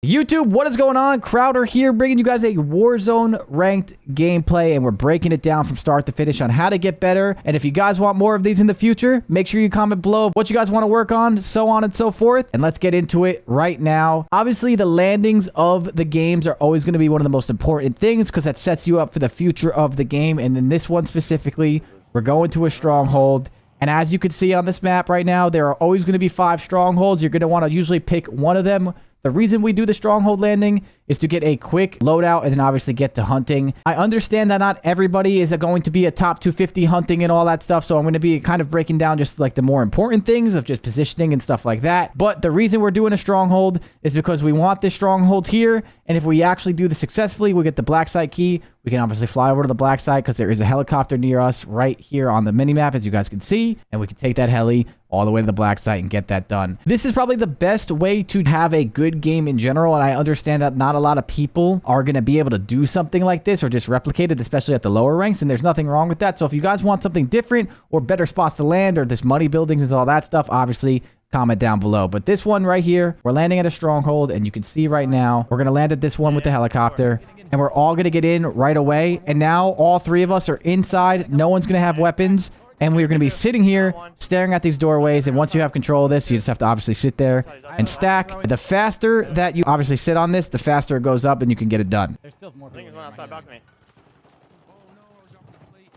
YouTube, what is going on? Crowder here, bringing you guys a Warzone ranked gameplay, and we're breaking it down from start to finish on how to get better. And if you guys want more of these in the future, make sure you comment below what you guys want to work on, so on and so forth. And let's get into it right now. Obviously, the landings of the games are always going to be one of the most important things because that sets you up for the future of the game. And in this one specifically, we're going to a stronghold. And as you can see on this map right now, there are always going to be 5 strongholds. You're going to want to usually pick one of them. The reason we do the stronghold landing is to get a quick loadout and then obviously get to hunting. I understand that not everybody is going to be a top 250 hunting and all that stuff, so I'm going to be kind of breaking down just like the more important things of just positioning and stuff like that. But the reason we're doing a stronghold is because we want this stronghold here, and if we actually do this successfully, we get the black site key. We can obviously fly over to the black site because there is a helicopter near us right here on the minimap, as you guys can see, and we can take that heli all the way to the black site and get that done. This is probably the best way to have a good game in general, and I understand that not a lot of people are going to be able to do something like this or just replicate it, especially at the lower ranks, and there's nothing wrong with that. So if you guys want something different or better spots to land or this money buildings and all that stuff, obviously comment down below. But this one right here, we're landing at a stronghold, and you can see right now, we're going to land at this one with the helicopter, and we're all going to get in right away. And now all 3 of us are inside. No one's going to have weapons. And we're going to be sitting here staring at these doorways. And once you have control of this, you just have to obviously sit there and stack. The faster that you obviously sit on this, the faster it goes up and you can get it done. There's still more people outside balcony.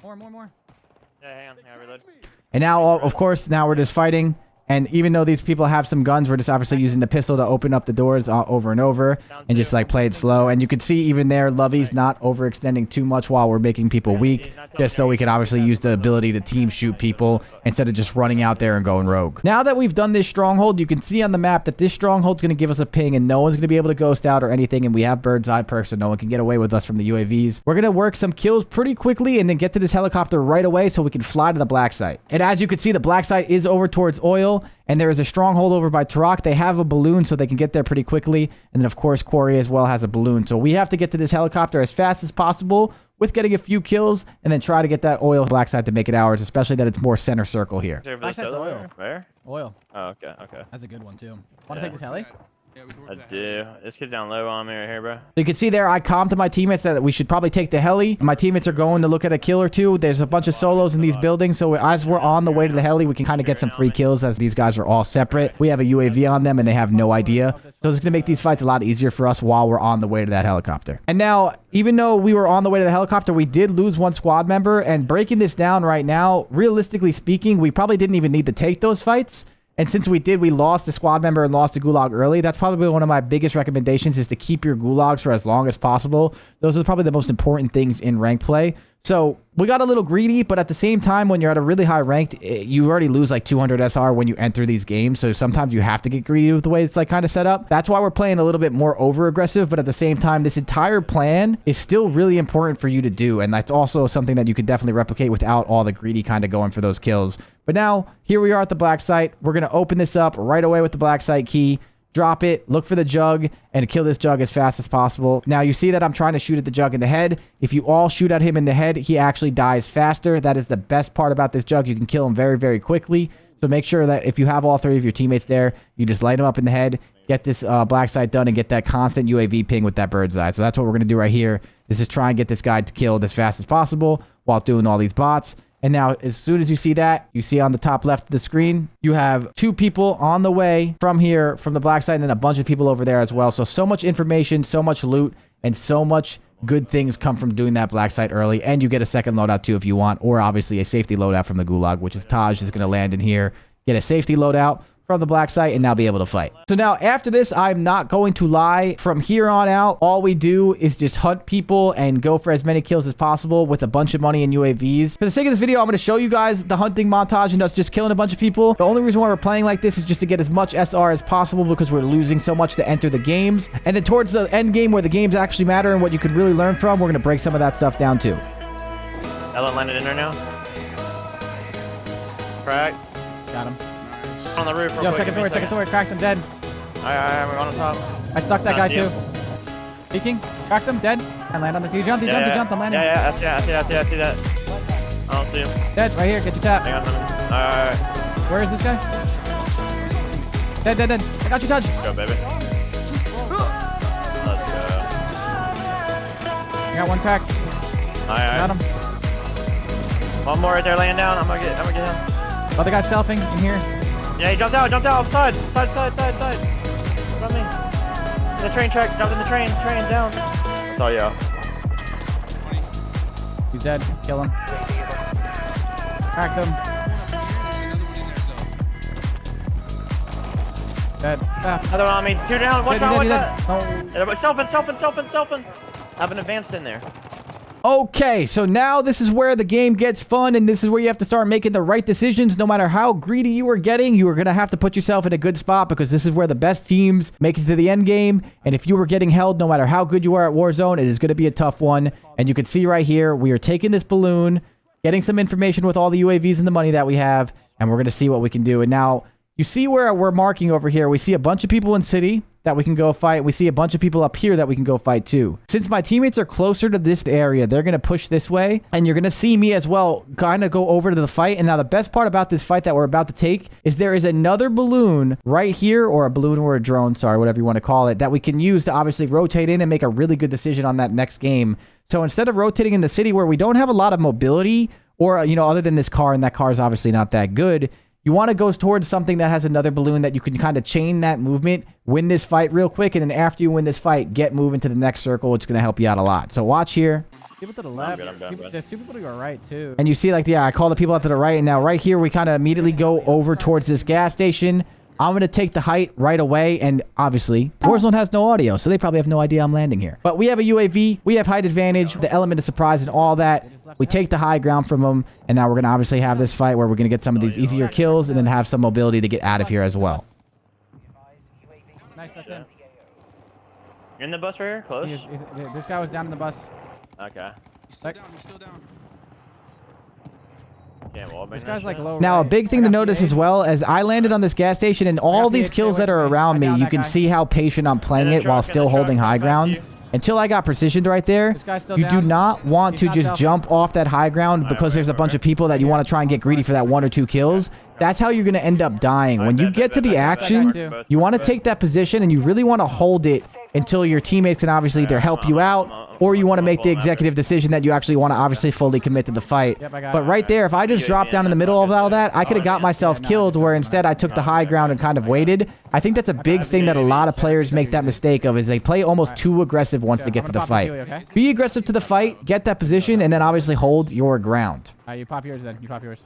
More. Yeah, hang on. Yeah, reload. And now, of course, now we're just fighting. And even though these people have some guns, we're just obviously using the pistol to open up the doors over and over and just like play it slow. And you can see even there, Lovey's not overextending too much while we're making people weak, just so we can obviously use the ability to team shoot people instead of just running out there and going rogue. Now that we've done this stronghold, you can see on the map that this stronghold's going to give us a ping and no one's going to be able to ghost out or anything. And we have bird's eye perks, so no one can get away with us from the UAVs. We're going to work some kills pretty quickly and then get to this helicopter right away so we can fly to the black site. And as you can see, the black site is over towards oil. And there is a stronghold over by Turok. They have a balloon, so they can get there pretty quickly. And then, of course, Corey as well has a balloon. So we have to get to this helicopter as fast as possible with getting a few kills and then try to get that oil black side to make it ours, especially that it's more center circle here. Black side's oil. Where? Oil. Oh, okay. That's a good one, too. Want to take this heli? I do. This kid's down low on me right here, bro. You can see there, I calmed to my teammates that we should probably take the heli. My teammates are going to look at a kill or two. There's a bunch of solos in these buildings, so as we're on the way to the heli, we can kind of get some free kills as these guys are all separate. We have a UAV on them, and they have no idea. So it's going to make these fights a lot easier for us while we're on the way to that helicopter. And now, even though we were on the way to the helicopter, we did lose one squad member. And breaking this down right now, realistically speaking, we probably didn't even need to take those fights. And since we did, we lost the squad member and lost the gulag early. That's probably one of my biggest recommendations is to keep your gulags for as long as possible. Those are probably the most important things in rank play. So we got a little greedy, but at the same time, when you're at a really high ranked, you already lose like 200 SR when you enter these games. So sometimes you have to get greedy with the way it's like kind of set up. That's why we're playing a little bit more over aggressive. But at the same time, this entire plan is still really important for you to do. And that's also something that you could definitely replicate without all the greedy kind of going for those kills. But now here we are at the black site. We're going to open this up right away with the black site key. Drop it, look for the jug, and kill this jug as fast as possible. Now, you see that I'm trying to shoot at the jug in the head. If you all shoot at him in the head, he actually dies faster. That is the best part about this jug. You can kill him very, very quickly. So make sure that if you have all 3 of your teammates there, you just light them up in the head, get this black site done, and get that constant UAV ping with that bird's eye. So that's what we're going to do right here. This is try and get this guy killed as fast as possible while doing all these bots. And now, as soon as you see that, you see on the top left of the screen, you have 2 people on the way from here, from the black side, and then a bunch of people over there as well. So much information, so much loot, and so much good things come from doing that black site early. And you get a second loadout too if you want, or obviously a safety loadout from the gulag, which is Taj is going to land in here, get a safety loadout from the black site, and now be able to fight. So now after this, I'm not going to lie. From here on out, all we do is just hunt people and go for as many kills as possible with a bunch of money and UAVs. For the sake of this video, I'm going to show you guys the hunting montage and us just killing a bunch of people. The only reason why we're playing like this is just to get as much SR as possible because we're losing so much to enter the games. And then towards the end game where the games actually matter and what you can really learn from, we're going to break some of that stuff down too. Ellen landed in there now. Crack. Got him. On the roof. Yo, second story, cracked him, dead. Alright, we're on top. I stuck that guy too. Peeking, cracked him, dead. And land on the He jumped, I'm landing. Yeah, I see that. I don't see him. Dead, right here, get your tap. Hang on. Alright. Where is this guy? Dead. I got you, Touch. Let's go, baby. I got one cracked. Alright. Got him. One more right there laying down. I'm gonna get him. Other guy's selfing in here. Yeah, he jumped out. Side. From me. The train track. Jumped in the train down. That's all you. He's dead. Kill him. Cracked him. Dead. Another one on me. 2 down. Watch out. Oh. Selfing. I have an advanced in there. Okay, so now this is where the game gets fun, and this is where you have to start making the right decisions. No matter how greedy you are getting, you are going to have to put yourself in a good spot, because this is where the best teams make it to the end game. And if you were getting held, no matter how good you are at Warzone, it is going to be a tough one. And you can see right here, we are taking this balloon, getting some information with all the UAVs and the money that we have, and we're going to see what we can do. And now, you see where we're marking over here. We see a bunch of people in city that we can go fight. We see a bunch of people up here that we can go fight too. Since my teammates are closer to this area, they're going to push this way, and you're going to see me as well kind of go over to the fight. And now the best part about this fight that we're about to take is there is another balloon right here, or a balloon or a drone, sorry, whatever you want to call it, that we can use to obviously rotate in and make a really good decision on that next game. So instead of rotating in the city where we don't have a lot of mobility, or, you know, other than this car, and that car is obviously not that good, you want to go towards something that has another balloon that you can kind of chain that movement, win this fight real quick, and then after you win this fight, get moving to the next circle. It's going to help you out a lot. So watch here. People to the left. I'm done, There's 2 people to your right, too. And you see, like, yeah, I call the people out to the right, and now right here, we kind of immediately go over towards this gas station. I'm going to take the height right away, and obviously, Warzone has no audio, so they probably have no idea I'm landing here. But we have a UAV, we have height advantage, the element of surprise and all that. We take the high ground from them, and now we're going to obviously have this fight where we're going to get some of these easier kills and then have some mobility to get out of here as well. Nice, that's him. You're in the bus right here? Close? This guy was down in the bus. Okay. He's still down. Yeah, well, this guy's like low. Now, a big thing to notice as well, as I landed on this gas station, and all these kills that are around me, you can see how patient I'm playing it while still holding high ground. Until I got precisioned right there, you do not want to just jump off that high ground because there's a bunch of people that you want to try and get greedy for that 1 or 2 kills. That's how you're going to end up dying. When you get to the action, you want to take that position, and you really want to hold it until your teammates can obviously either help you out, or you want to make the executive decision that you actually want to obviously fully commit to the fight. But right there, if I just dropped down in the middle of all that, I could have got myself killed, where instead I took the high ground and kind of waited. I think that's a big thing that a lot of players make that mistake of, is they play almost too aggressive once they get to the fight. Be aggressive to the fight, get that position, and then obviously hold your ground. You pop yours then. You pop yours.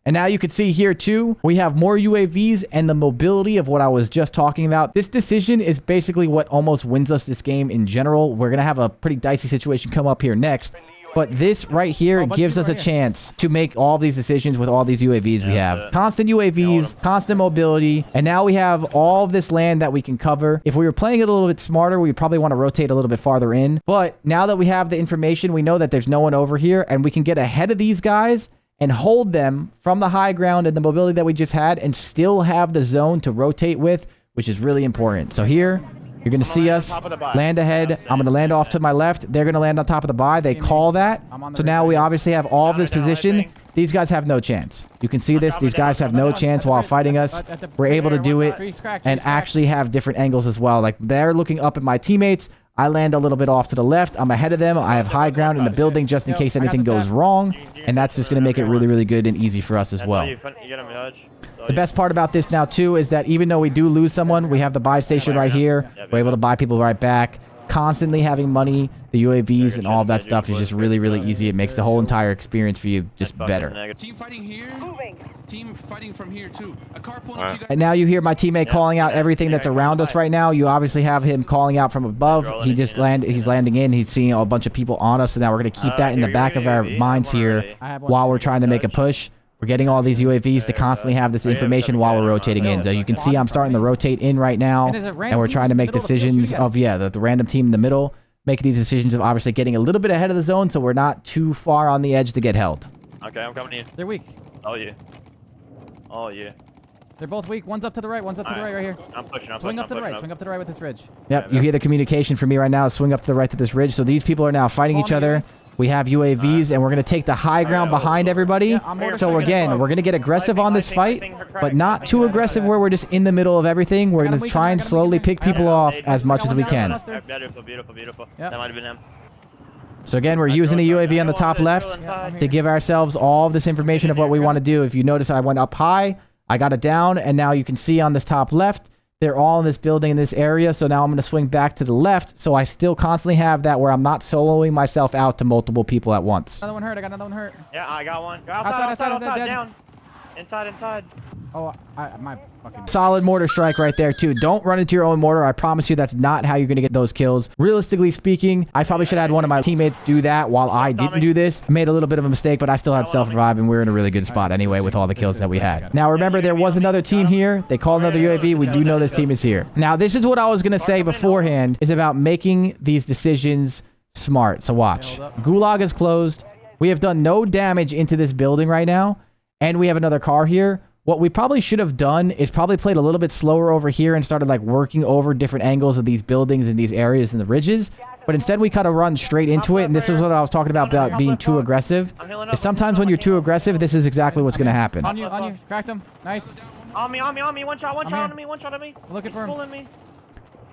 And now you can see here too, we have more UAVs and the mobility of what I was just talking about. This decision is basically what almost wins us this game in general. We're going to have a pretty dicey situation come up here next. But this right here gives us a chance to make all these decisions with all these UAVs we have. Constant UAVs, constant mobility, and now we have all of this land that we can cover. If we were playing it a little bit smarter, we probably want to rotate a little bit farther in. But now that we have the information, we know that there's no one over here, and we can get ahead of these guys and hold them from the high ground and the mobility that we just had, and still have the zone to rotate with, which is really important. So here, you're going to see us land ahead. I'm going to land off to my left. They're going to land on top of the buy. They call that. So now we obviously have all of this position. These guys have no chance. You can see this. These guys have no chance while fighting us. We're able to do it and actually have different angles as well. Like, they're looking up at my teammates. I land a little bit off to the left. I'm ahead of them. I have high ground in the building just in case anything goes wrong. And that's just going to make it really, really good and easy for us as well. The best part about this now, too, is that even though we do lose someone, we have the buy station right here. We're able to buy people right back. Constantly having money, the UAVs, and all of that stuff is just really, really easy. It makes the whole entire experience for you just better. Team fighting here. Team fighting from here, too. A car pulling up. And now you hear my teammate calling out everything that's around us right now. You obviously have him calling out from above. He's landing in. He's seeing a bunch of people on us. So now we're going to keep that in the back of our minds here while we're trying to make a push. We're getting all these UAVs to constantly have this information while we're rotating in. So you can see I'm starting to rotate in right now. And we're trying to make decisions of, the random team in the middle. Making these decisions of obviously getting a little bit ahead of the zone so we're not too far on the edge to get held. Okay, I'm coming to you. They're weak. Oh, yeah. Oh, yeah. They're both weak. One's up to the right. One's up to the right here. I'm pushing. Swing up to the right. Swing up to the right with this ridge. Yep, you hear the communication from me right now. Swing up to the right to this ridge. So these people are now fighting each other. We have UAVs, and we're going to take the high ground behind everybody. So again, we're going to get aggressive on this fight, but not too aggressive where we're just in the middle of everything. We're going to try and slowly pick people off as much as we can. Beautiful. That might have been him. So again, we're using the UAV on the top left to give ourselves all this information of what we want to do. If you notice, I went up high, I got it down, and now you can see on this top left, they're all in this building in this area. So now I'm going to swing back to the left. So I still constantly have that where I'm not soloing myself out to multiple people at once. Another one hurt. I got another one hurt. Yeah, I got one. Go outside, down. Inside. Oh, my fucking... Solid mortar strike right there, too. Don't run into your own mortar. I promise you that's not how you're going to get those kills. Realistically speaking, I probably should have had one of my teammates do that while I didn't do this. I made a little bit of a mistake, but I still had self-revive, and we were in a really good spot anyway with all the kills that we had. Now, remember, there was another team here. They called another UAV. We do know this team is here. Now, this is what I was going to say beforehand, is about making these decisions smart. So watch. Gulag is closed. We have done no damage into this building right now, and we have another car here. What we probably should have done is probably played a little bit slower over here and started like working over different angles of these buildings and these areas and the ridges. But instead we kind of run straight into it. And this is what I was talking about being too aggressive. Is sometimes when you're too aggressive, this is exactly what's going to happen. On you. Cracked him. Nice. On me. One shot on me. Looking for him. Pulling me.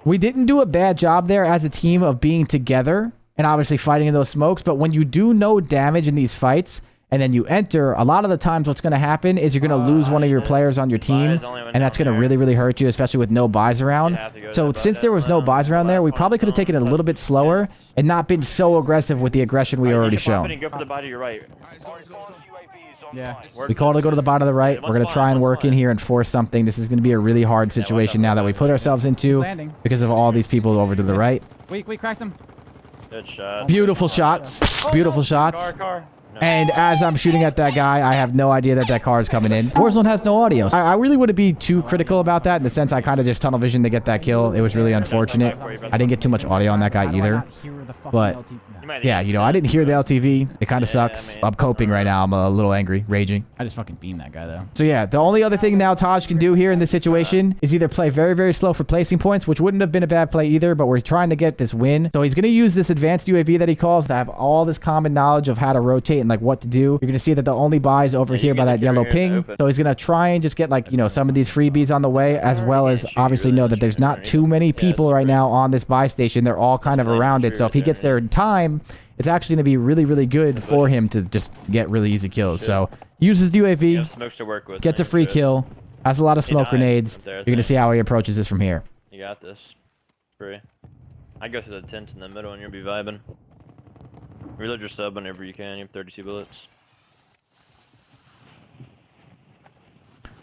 We didn't do a bad job there as a team of being together and obviously fighting in those smokes. But when you do no damage in these fights, and then you enter, a lot of the times what's going to happen is you're going to lose one of your players on your team, and that's going to really, really hurt you, especially with no buys around. So since there was no buys around there, we probably could have taken it a little bit slower and not been so aggressive with the aggression we already shown. Go for the body to your right. Yeah. We called to go to the bottom of the right. We're going to try and work in here and force something. This is going to be a really hard situation now that we put ourselves into because of all these people over to the right. We cracked him. Good shot. Beautiful shots. Beautiful shots. Car. And as I'm shooting at that guy, I have no idea that that car is coming in. Warzone has no audio. I really wouldn't be too critical about that in the sense I kind of just tunnel vision to get that kill. It was really unfortunate. I didn't get too much audio on that guy either. But yeah, you know, I didn't hear the LTV. It kind of sucks. I'm coping right now. I'm a little angry, raging. I just fucking beamed that guy, though. So yeah, the only other thing now Taj can do here in this situation is either play very, very slow for placing points, which wouldn't have been a bad play either, but we're trying to get this win. So he's going to use this advanced UAV that he calls to have all this common knowledge of how to rotate and like what to do. You're going to see that the only buy is over here by that yellow ping. So he's going to try and just get like, you know, some of these freebies on the way, as well as obviously know that there's not too many people right now on this buy station. They're all kind of around it. So if he gets there in time, it's actually going to be really, really good for him to just get really easy kills. So uses the UAV, gets a free kill, has a lot of smoke grenades. You're going to see how he approaches this from here. You got this. Free. I go through the tents in the middle and you'll be vibing. Reload your sub whenever you can. You have 32 bullets.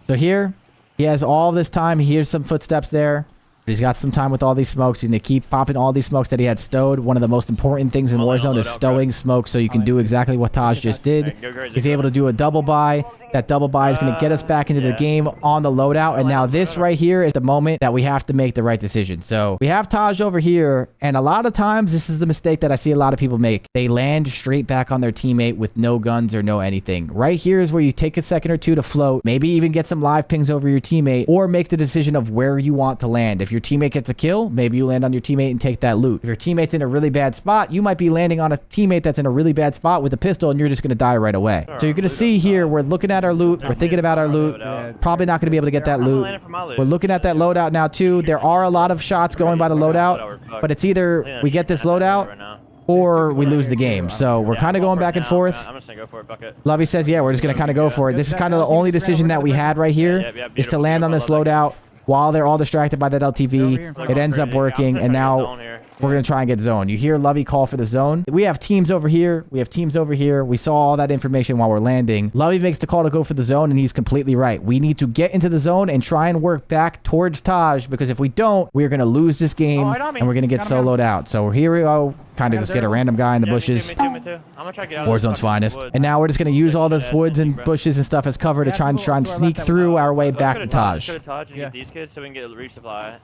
So here, he has all this time. He hears some footsteps there. He's got some time with all these smokes. He's going to keep popping all these smokes that he had stowed. One of the most important things in Warzone is stowing smoke so you can do exactly what Taj just did. He's able to do a double buy. That double buy is going to get us back into the game on the loadout. And now this right here is the moment that we have to make the right decision. So we have Taj over here. And a lot of times, this is the mistake that I see a lot of people make. They land straight back on their teammate with no guns or no anything. Right here is where you take a second or two to float. Maybe even get some live pings over your teammate. Or make the decision of where you want to land. If your teammate gets a kill, maybe you land on your teammate and take that loot. If your teammate's in a really bad spot, you might be landing on a teammate that's in a really bad spot with a pistol and you're just going to die right away. So you're going to see here, we're looking at our loot. We're thinking about our loot. Probably not going to be able to get that loot. We're looking at that loadout now too. There are a lot of shots going by the loadout, but it's either we get this loadout or we lose the game. So we're kind of going back and forth. I'm just going to go for it, bucket. Lovey says, yeah, we're just going to kind of go for it. This is kind of the only decision that we had right here is to land on this loadout while they're all distracted by that LTV. It ends up working, and now we're going to try and get zone. You hear Lovey call for the zone. We have teams over here. We have teams over here. We saw all that information while we're landing. Lovey makes the call to go for the zone, and he's completely right. We need to get into the zone and try and work back towards Taj, because if we don't, we're going to lose this game, and we're going to get soloed out. So here we go. Kind of just get a random guy in the bushes. Warzone's finest. And now we're just going to use all this woods and bushes and stuff as cover to try and sneak through our way back to Taj. And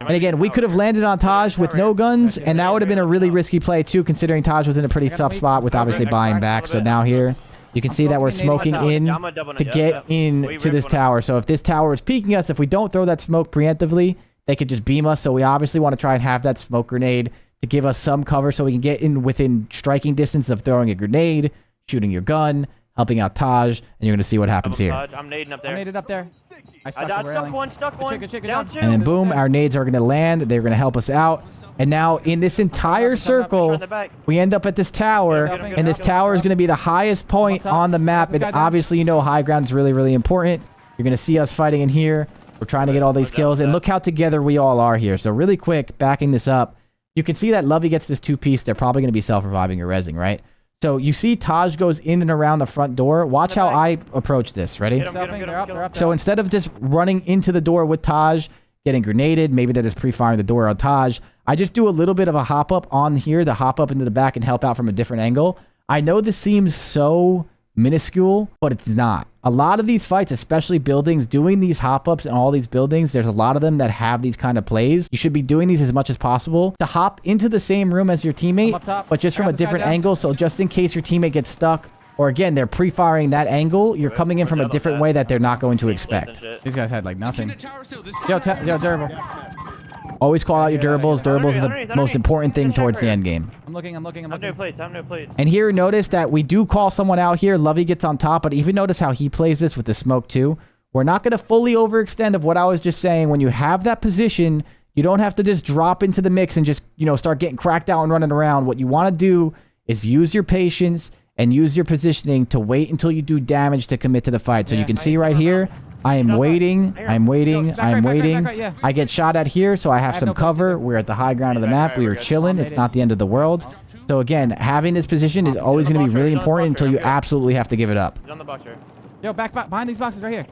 again, we could have landed on Taj with no guns, and that would have been a really risky play too, considering Taj was in a pretty tough spot with obviously buying back. So now here, you can see that we're smoking in to get into this tower. So if this tower is peeking us, if we don't throw that smoke preemptively, they could just beam us. So we obviously want to try and have that smoke grenade to give us some cover so we can get in within striking distance of throwing a grenade, shooting your gun, helping out Taj, and you're going to see what happens here. I'm nading up there. I made it up there. I I stuck got the railing. stuck one. Good shit, Down good two. job. And then boom, our nades are going to land. They're going to help us out. And now in this entire circle, we end up at this tower, and this tower is going to be the highest point on the map. And obviously, you know, high ground is really, really important. You're going to see us fighting in here. We're trying to get all these kills, and look how together we all are here. So really quick, backing this up, you can see that Lovey gets this 2-piece. They're probably going to be self-reviving or rezzing, right? So you see Taj goes in and around the front door. Watch how I approach this. Ready? They're up. So instead of just running into the door with Taj, getting grenaded, maybe they're just pre-firing the door on Taj, I just do a little bit of a hop-up on here to hop up into the back and help out from a different angle. I know this seems so minuscule, but it's not. A lot of these fights, especially buildings, doing these hop-ups in all these buildings, there's a lot of them that have these kind of plays. You should be doing these as much as possible to hop into the same room as your teammate, but just from a different angle. So just in case your teammate gets stuck, or again, they're pre-firing that angle, you're coming in from a different way that they're not going to expect. These guys had like nothing. Yo, Yo, durable. Always call out your durables. Durables are the most important thing towards the end game. I'm looking. I'm no plates. And here, notice that we do call someone out here. Lovey gets on top, but even notice how he plays this with the smoke too. We're not going to fully overextend of what I was just saying. When you have that position, you don't have to just drop into the mix and just, you know, start getting cracked out and running around. What you want to do is use your patience and use your positioning to wait until you do damage to commit to the fight. So you can see right here, I am waiting. I'm waiting. I'm waiting. I get shot at here, so I have some cover. We're at the high ground of the map. We are chilling. It's not the end of the world. So again, having this position is always going to be really important until you absolutely have to give it up. He's on the box here. Yo, back behind these boxes right here.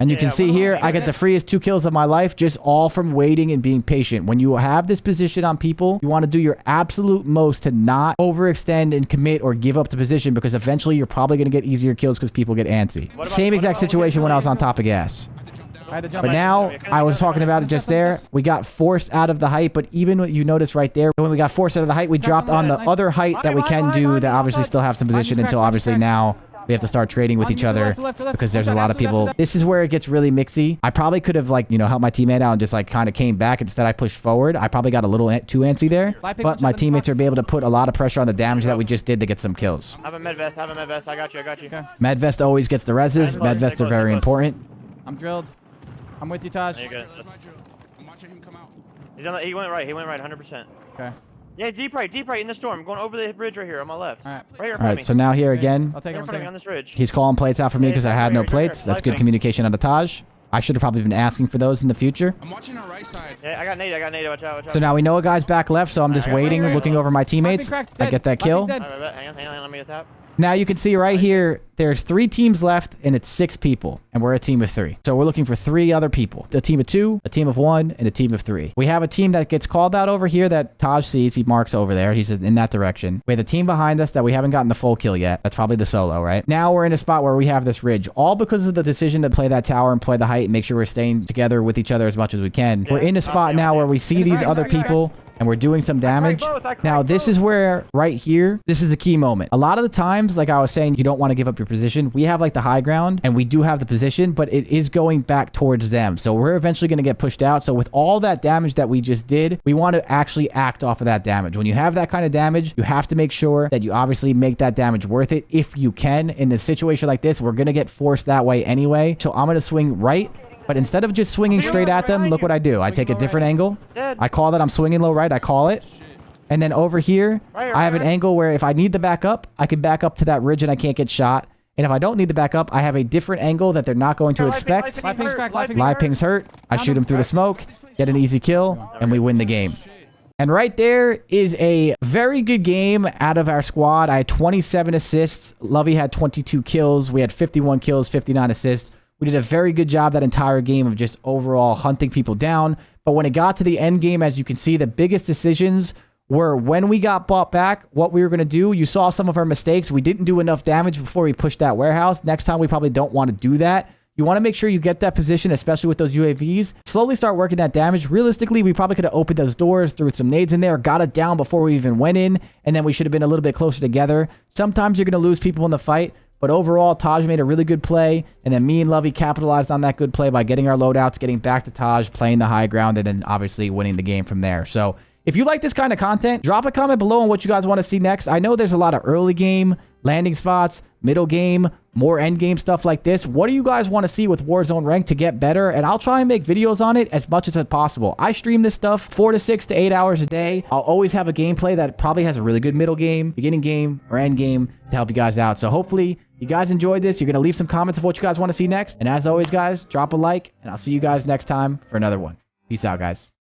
And you can see here, I get the freest 2 kills of my life, just all from waiting and being patient. When you have this position on people, you want to do your absolute most to not overextend and commit or give up the position, because eventually you're probably going to get easier kills because people get antsy. Same exact situation when I was on top of gas. But now, I was talking about it just there. We got forced out of the height, but even what you notice right there, when we got forced out of the height, we dropped on the other height that we can do that obviously still have some position until obviously now we have to start trading with each other because there's a lot of people. This is where it gets really mixy. I probably could have, like, you know, helped my teammate out and just like kind of came back. Instead, I pushed forward. I probably got a little too antsy there, but my teammates are able to put a lot of pressure on the damage that we just did to get some kills. I have a med vest. I got you. Okay. Med vest always gets the reses. Med vests are very important. I'm drilled. I'm with you, Taj. There you go. I'm watching him come out. He went right, 100%. Okay. Yeah, deep right in the storm. Going over the bridge right here on my left. All right. Right here in All front of right, me. so now here again, I'll take Right in him. front of me on this ridge. he's calling plates out for me because I had no plates. That's good communication out of Taj. I should have probably been asking for those in the future. I'm watching our right side. Yeah, I got nade. Watch out. So now we know a guy's back left, so I'm just waiting, looking over my teammates. I get that kill. Hang on, let me get that. Now you can see right here, there's 3 teams left, and it's 6 people, and we're a team of 3. So we're looking for 3 other people. A team of 2, a team of 1, and a team of 3. We have a team that gets called out over here that Taj sees. He marks over there. He's in that direction. We have a team behind us that we haven't gotten the full kill yet. That's probably the solo, right? Now we're in a spot where we have this ridge. All because of the decision to play that tower and play the height and make sure we're staying together with each other as much as we can. We're in a spot now where we see these other people, and we're doing some damage. Now, this is where, right here, this is a key moment. A lot of the times, like I was saying, you don't want to give up your position. We have like the high ground, and we do have the position, but it is going back towards them. So we're eventually going to get pushed out. So with all that damage that we just did, we want to actually act off of that damage. When you have that kind of damage, you have to make sure that you obviously make that damage worth it if you can. In a situation like this, we're going to get forced that way anyway. So I'm going to swing right. But instead of just swinging straight at them, look what I do. I take a different angle. I call that I'm swinging low right. I call it. And then over here, I have an angle where if I need the backup, I can back up to that ridge and I can't get shot. And if I don't need the backup, I have a different angle that they're not going to expect. Live pings hurt. I shoot him through the smoke, get an easy kill, and we win the game. And right there is a very good game out of our squad. I had 27 assists. Lovey had 22 kills. We had 51 kills, 59 assists. We did a very good job that entire game of just overall hunting people down. But when it got to the end game, as you can see, the biggest decisions were when we got bought back, what we were going to do. You saw some of our mistakes. We didn't do enough damage before we pushed that warehouse. Next time, we probably don't want to do that. You want to make sure you get that position, especially with those UAVs. Slowly start working that damage. Realistically, we probably could have opened those doors, threw some nades in there, got it down before we even went in, and then we should have been a little bit closer together. Sometimes you're going to lose people in the fight. But overall, Taj made a really good play, and then me and Lovey capitalized on that good play by getting our loadouts, getting back to Taj, playing the high ground, and then obviously winning the game from there. So if you like this kind of content, drop a comment below on what you guys want to see next. I know there's a lot of early game landing spots, middle game, more end game stuff like this. What do you guys want to see with Warzone Ranked to get better? And I'll try and make videos on it as much as possible. I stream this stuff 4 to 6 to 8 hours a day. I'll always have a gameplay that probably has a really good middle game, beginning game, or end game to help you guys out. So hopefully you guys enjoyed this. You're going to leave some comments of what you guys want to see next. And as always, guys, drop a like, and I'll see you guys next time for another one. Peace out, guys.